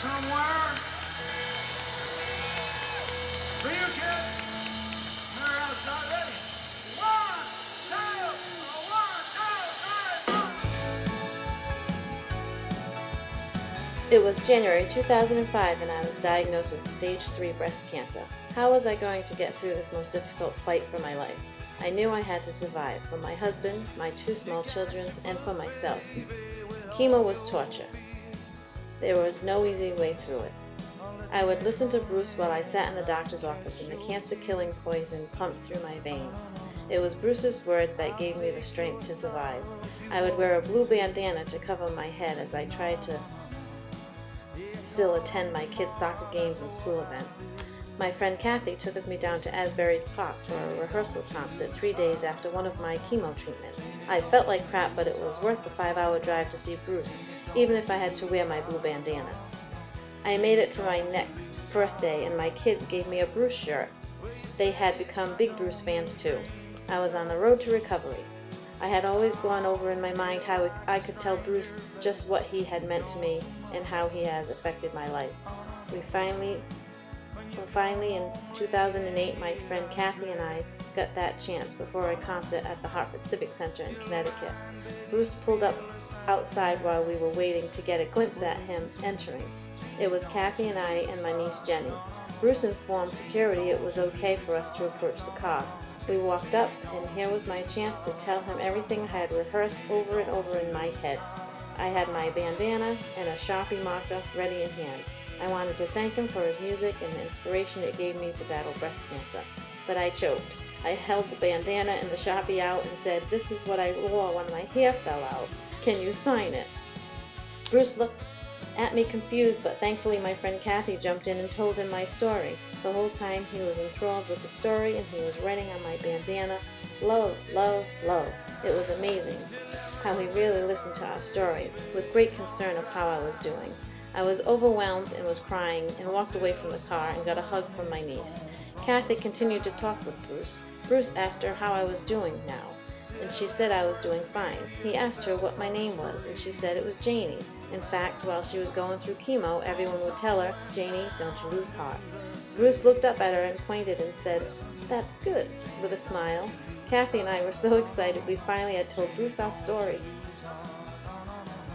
somewhere. For you, kid. We're outside ready. One, two, 1, 2, 3, 4. It was January 2005 and I was diagnosed with stage 3 breast cancer. How was I going to get through this most difficult fight for my life? I knew I had to survive for my husband, my 2 small children, and for myself. Chemo was torture. There was no easy way through it. I would listen to Bruce while I sat in the doctor's office and the cancer-killing poison pumped through my veins. It was Bruce's words that gave me the strength to survive. I would wear a blue bandana to cover my head as I tried to still attend my kids' soccer games and school events. My friend Kathy took me down to Asbury Park for a rehearsal concert 3 days after one of my chemo treatments. I felt like crap, but it was worth the 5-hour drive to see Bruce, even if I had to wear my blue bandana. I made it to my next birthday and my kids gave me a Bruce shirt. They had become big Bruce fans too. I was on the road to recovery. I had always gone over in my mind how I could tell Bruce just what he had meant to me and how he has affected my life. Finally in 2008, my friend Kathy and I got that chance before a concert at the Hartford Civic Center in Connecticut. Bruce pulled up outside while we were waiting to get a glimpse at him entering. It was Kathy and I and my niece Jenny. Bruce informed security it was okay for us to approach the car. We walked up, and here was my chance to tell him everything I had rehearsed over and over in my head. I had my bandana and a Sharpie marker ready in hand. I wanted to thank him for his music and the inspiration it gave me to battle breast cancer. But I choked. I held the bandana and the Sharpie out and said, "This is what I wore when my hair fell out. Can you sign it?" Bruce looked at me confused, but thankfully my friend Kathy jumped in and told him my story. The whole time he was enthralled with the story and he was writing on my bandana, "Love, love, love." It was amazing how he really listened to our story, with great concern of how I was doing. I was overwhelmed and was crying and walked away from the car and got a hug from my niece. Kathy continued to talk with Bruce. Bruce asked her how I was doing now, and she said I was doing fine. He asked her what my name was, and she said it was Janey. In fact, while she was going through chemo, everyone would tell her, "Janey, don't you lose heart." Bruce looked up at her and pointed and said, "That's good," with a smile. Kathy and I were so excited we finally had told Bruce our story.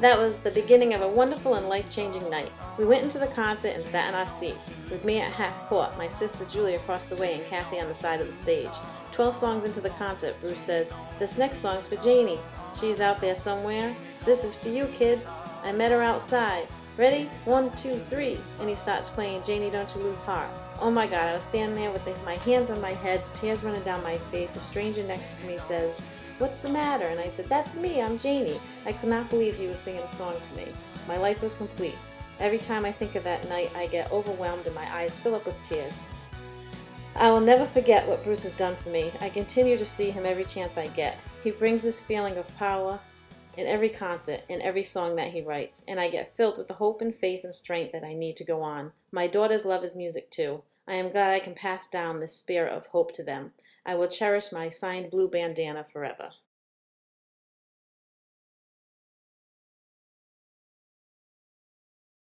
That was the beginning of a wonderful and life-changing night. We went into the concert and sat in our seats, with me at half court, my sister Julie across the way, and Kathy on the side of the stage. 12 songs into the concert, Bruce says, "This next song's for Janey. She's out there somewhere. This is for you, kid. I met her outside. Ready? 1, 2, 3. And he starts playing "Janey, Don't You Lose Heart." Oh my God, I was standing there with my hands on my head, tears running down my face. A stranger next to me says, "What's the matter?" And I said, "That's me, I'm Janey." I could not believe he was singing a song to me. My life was complete. Every time I think of that night, I get overwhelmed and my eyes fill up with tears. I will never forget what Bruce has done for me. I continue to see him every chance I get. He brings this feeling of power in every concert, in every song that he writes, and I get filled with the hope and faith and strength that I need to go on. My daughters love his music too. I am glad I can pass down this spirit of hope to them. I will cherish my signed blue bandana forever.